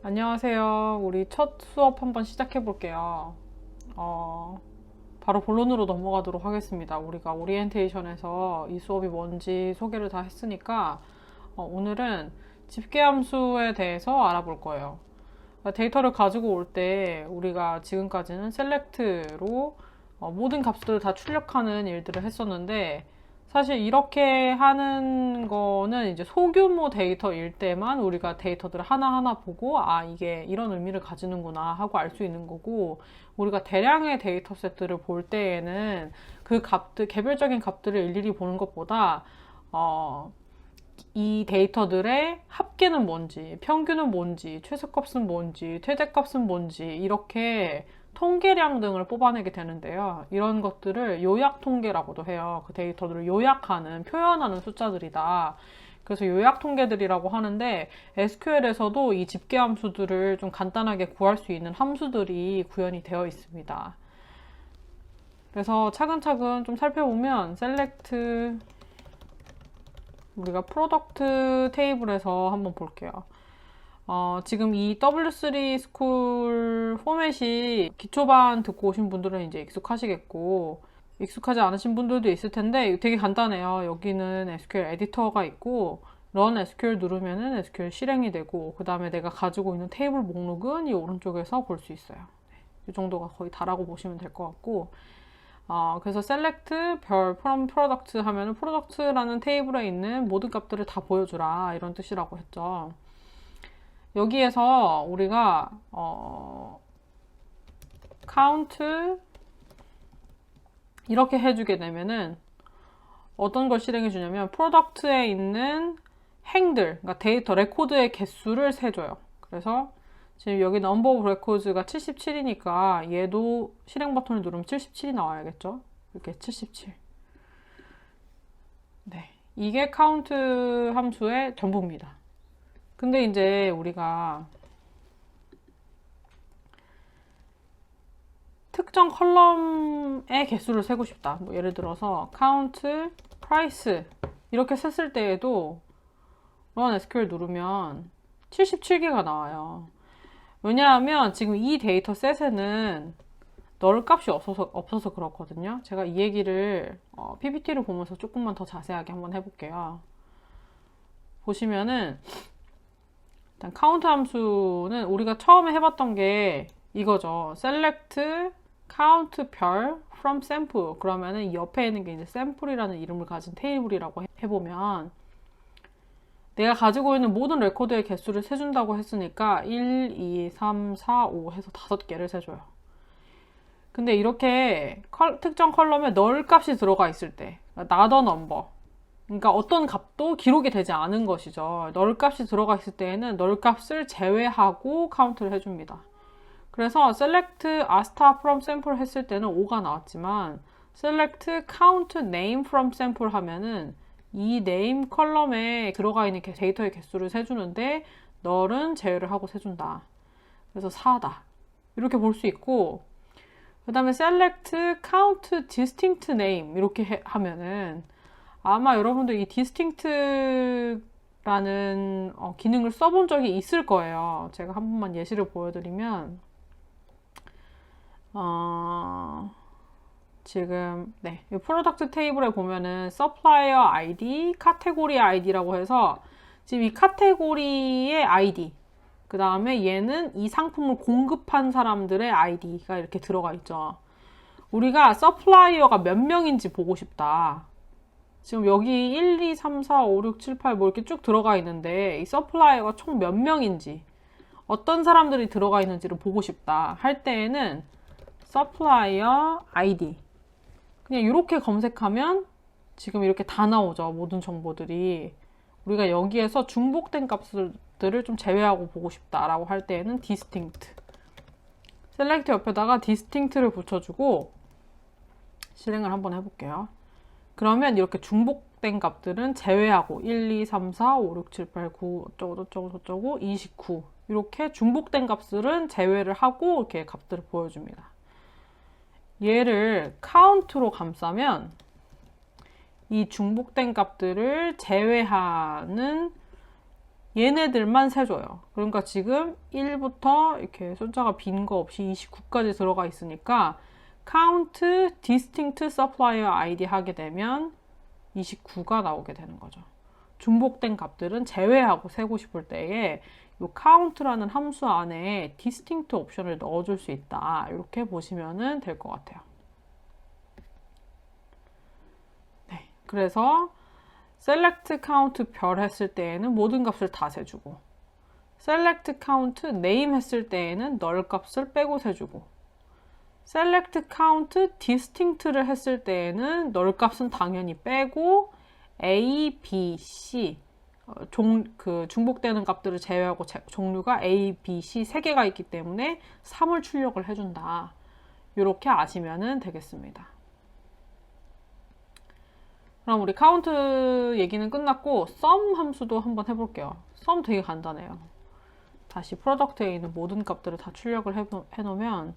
안녕하세요. 우리 첫 수업 한번 시작해 볼게요. 바로 본론으로 넘어가도록 하겠습니다. 우리가 오리엔테이션에서 이 수업이 뭔지 소개를 다 했으니까 오늘은 집계함수에 대해서 알아볼 거예요. 데이터를 가지고 올 때 우리가 지금까지는 셀렉트로 모든 값들을 다 출력하는 일들을 했었는데, 사실 이렇게 하는 거는 이제 소규모 데이터일 때만 우리가 데이터들을 하나하나 보고 이게 이런 의미를 가지는구나 하고 알 수 있는 거고, 우리가 대량의 데이터 셋들을 볼 때에는 그 값들, 개별적인 값들을 일일이 보는 것보다 이 데이터들의 합계는 뭔지, 평균은 뭔지, 최소값은 뭔지, 최대값은 뭔지, 이렇게 통계량 등을 뽑아내게 되는데요. 이런 것들을 요약 통계라고도 해요. 그 데이터들을 요약하는, 표현하는 숫자들이다. 그래서 요약 통계들이라고 하는데, SQL에서도 이 집계 함수들을 좀 간단하게 구할 수 있는 함수들이 구현이 되어 있습니다. 그래서 차근차근 좀 살펴보면 select, 우리가 프로덕트 테이블에서 한번 볼게요. 지금 이 W3 스쿨 포맷이 기초반 듣고 오신 분들은 이제 익숙하시겠고, 익숙하지 않으신 분들도 있을 텐데 되게 간단해요. 여기는 SQL 에디터가 있고, Run SQL 누르면은 SQL 실행이 되고, 그 다음에 내가 가지고 있는 테이블 목록은 이 오른쪽에서 볼 수 있어요. 이 정도가 거의 다라고 보시면 될 것 같고, 그래서 select 별 from product 하면은 product라는 테이블에 있는 모든 값들을 다 보여주라, 이런 뜻이라고 했죠. 여기에서 우리가 count 이렇게 해주게 되면은 어떤 걸 실행해 주냐면 product에 있는 행들, 그러니까 데이터 레코드의 개수를 세줘요. 그래서 지금 여기 number of records가 77이니까 얘도 실행 버튼을 누르면 77이 나와야겠죠. 이렇게 77. 네, 이게 count 함수의 전부입니다. 근데 이제 우리가 특정 컬럼의 개수를 세고 싶다. 뭐 예를 들어서 count price 이렇게 셌을 때에도 run SQL 누르면 77개가 나와요. 왜냐하면 지금 이 데이터 셋에는 넣을 값이 없어서 그렇거든요. 제가 이 얘기를 PPT를 보면서 조금만 더 자세하게 한번 해볼게요. 보시면은 일단 카운트 함수는 우리가 처음에 해봤던 게 이거죠. select count 별 from sample. 그러면은 옆에 있는 게 이제 sample이라는 이름을 가진 테이블이라고 해보면, 내가 가지고 있는 모든 레코드의 개수를 세준다고 했으니까 1, 2, 3, 4, 5 해서 5개를 세줘요. 근데 이렇게 특정 컬럼에 널 값이 들어가 있을 때, not a number, 그러니까 어떤 값도 기록이 되지 않은 것이죠. 널 값이 들어가 있을 때에는 널 값을 제외하고 카운트를 해줍니다. 그래서 select star from sample 했을 때는 5가 나왔지만, select count name from sample 하면은 이 name 컬럼에 들어가 있는 데이터의 개수를 세주는데 널은 제외를 하고 세준다. 그래서 4다. 이렇게 볼 수 있고, 그 다음에 select count distinct name 이렇게 하면은 아마 여러분들 이 distinct라는 기능을 써본 적이 있을 거예요. 제가 한 번만 예시를 보여드리면, 지금 이 프로덕트 테이블에 보면은 supplier ID, 카테고리 ID라고 해서 지금 이 카테고리의 ID, 그 다음에 얘는 이 상품을 공급한 사람들의 ID가 이렇게 들어가 있죠. 우리가 서플라이어가 몇 명인지 보고 싶다. 지금 여기 1, 2, 3, 4, 5, 6, 7, 8 뭐 이렇게 쭉 들어가 있는데 이 서플라이어가 총 몇 명인지, 어떤 사람들이 들어가 있는지를 보고 싶다 할 때에는 supplier ID 그냥 이렇게 검색하면 지금 이렇게 다 나오죠. 모든 정보들이. 우리가 여기에서 중복된 값들을 좀 제외하고 보고 싶다라고 할 때에는 distinct, select 옆에다가 distinct를 붙여주고 실행을 한번 해볼게요. 그러면 이렇게 중복된 값들은 제외하고 1, 2, 3, 4, 5, 6, 7, 8, 9 어쩌고 저쩌고 저쩌고 29 이렇게 중복된 값들은 제외를 하고 이렇게 값들을 보여줍니다. 얘를 count로 감싸면 이 중복된 값들을 제외하는 얘네들만 세줘요. 그러니까 지금 1부터 이렇게 숫자가 빈 거 없이 29까지 들어가 있으니까 count distinct supplier ID 하게 되면 29가 나오게 되는 거죠. 중복된 값들은 제외하고 세고 싶을 때에 이 count라는 함수 안에 distinct 옵션을 넣어줄 수 있다. 이렇게 보시면 될 것 같아요. 네, 그래서 select count 별 했을 때에는 모든 값을 다 세주고, select count name 했을 때에는 null 값을 빼고 세주고, select count distinct를 했을 때에는 null 값은 당연히 빼고 A, B, C 중복되는 값들을 제외하고 종류가 A, B, C 3개가 있기 때문에 3을 출력을 해준다. 이렇게 아시면 되겠습니다. 그럼 우리 카운트 얘기는 끝났고 sum 함수도 한번 해볼게요. sum 되게 간단해요. 다시 프로덕트에 있는 모든 값들을 다 출력을 해놓으면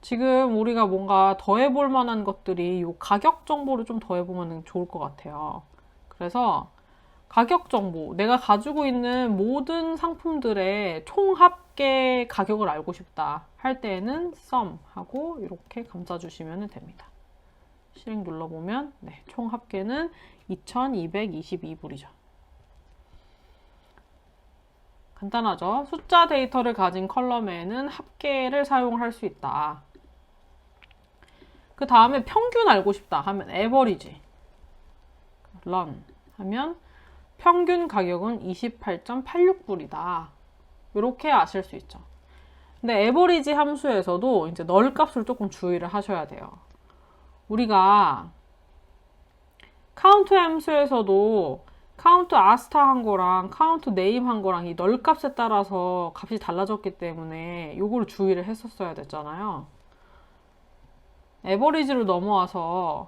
지금 우리가 뭔가 더해볼 만한 것들이 이 가격 정보를 좀 더해보면 좋을 것 같아요. 그래서 가격 정보, 내가 가지고 있는 모든 상품들의 총 합계 가격을 알고 싶다 할 때에는 sum 하고 이렇게 감싸주시면 됩니다. 실행 눌러보면 네, 총 합계는 2222불이죠. 간단하죠? 숫자 데이터를 가진 컬럼에는 합계를 사용할 수 있다. 그 다음에 평균 알고 싶다 하면 average run 하면 평균 가격은 28.86불이다. 이렇게 아실 수 있죠. 근데 average 함수에서도 이제 null 값을 조금 주의를 하셔야 돼요. 우리가 count 함수에서도 count asta 한 거랑 count name 한 거랑 이 null 값에 따라서 값이 달라졌기 때문에 요거를 주의를 했었어야 됐잖아요. average로 넘어와서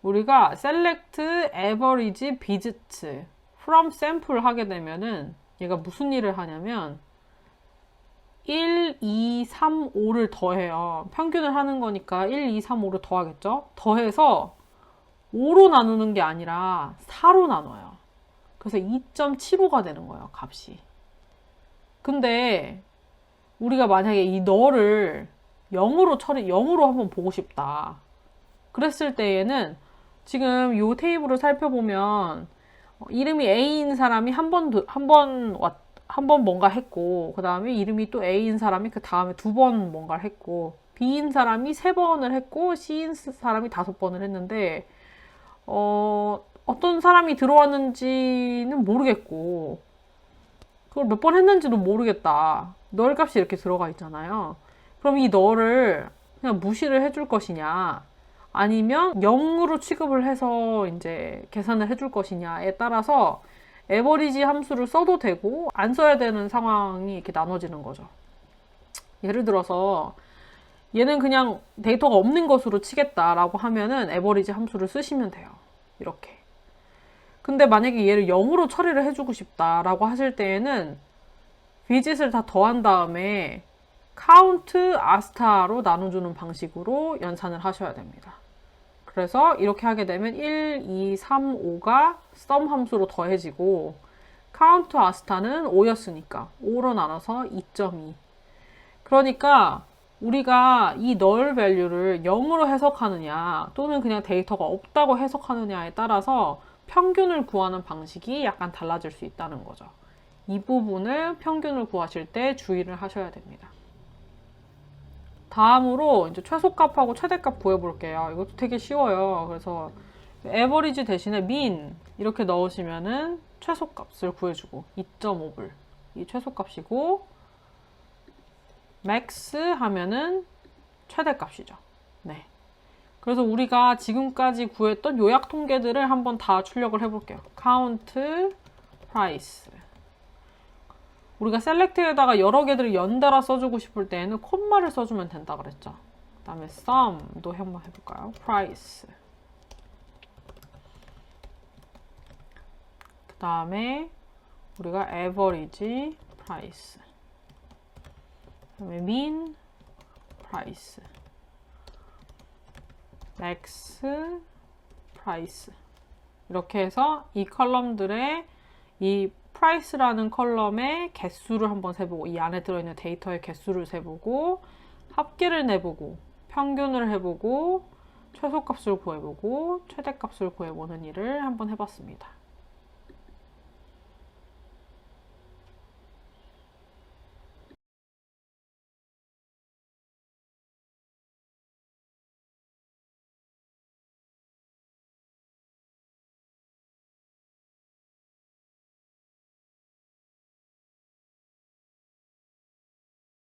우리가 select average visits from sample 하게 되면은 얘가 무슨 일을 하냐면 1, 2, 3, 5를 더해요. 평균을 하는 거니까 1, 2, 3, 5를 더하겠죠? 더해서 5로 나누는 게 아니라 4로 나눠요. 그래서 2.75가 되는 거예요, 값이. 근데 우리가 만약에 이 너를 0으로 한번 보고 싶다. 그랬을 때에는 지금 이 테이블을 살펴보면 이름이 A인 사람이 한 번 뭔가 했고, 그 다음에 이름이 또 A인 사람이 그 다음에 2번 뭔가를 했고, B인 사람이 3번을 했고, C인 사람이 5번을 했는데, 어떤 사람이 들어왔는지는 모르겠고, 그걸 몇 번 했는지도 모르겠다. 널 값이 이렇게 들어가 있잖아요. 그럼 이 널을 그냥 무시를 해줄 것이냐, 아니면 0으로 취급을 해서 이제 계산을 해줄 것이냐에 따라서 에버리지 함수를 써도 되고 안 써야 되는 상황이 이렇게 나눠지는 거죠. 예를 들어서 얘는 그냥 데이터가 없는 것으로 치겠다라고 하면은 에버리지 함수를 쓰시면 돼요. 이렇게. 근데 만약에 얘를 0으로 처리를 해주고 싶다라고 하실 때에는 visit을 다 더한 다음에 count asta로 나눠주는 방식으로 연산을 하셔야 됩니다. 그래서 이렇게 하게 되면 1, 2, 3, 5가 sum 함수로 더해지고 count asta는 5였으니까 5로 나눠서 2.2. 그러니까 우리가 이 null value를 0으로 해석하느냐 또는 그냥 데이터가 없다고 해석하느냐에 따라서 평균을 구하는 방식이 약간 달라질 수 있다는 거죠. 이 부분을 평균을 구하실 때 주의를 하셔야 됩니다. 다음으로 이제 최소값하고 최대값 구해볼게요. 이것도 되게 쉬워요. 그래서 average 대신에 mean 이렇게 넣으시면은 최소값을 구해주고 2.5불 이 최소값이고 max 하면은 최대값이죠. 네. 그래서 우리가 지금까지 구했던 요약 통계들을 한번 다 출력을 해볼게요. count, price. 우리가 select에다가 여러 개들을 연달아 써주고 싶을 때에는 콤마를 써주면 된다 그랬죠. 그 다음에 sum도 한번 해볼까요? price. 그 다음에 우리가 average price. 그 다음에 mean price. max price. 이렇게 해서 이 컬럼들의 이 price라는 컬럼의 개수를 한번 세보고 이 안에 들어있는 데이터의 개수를 세보고 합계를 내보고 평균을 해보고 최소값을 구해보고 최대값을 구해보는 일을 한번 해봤습니다.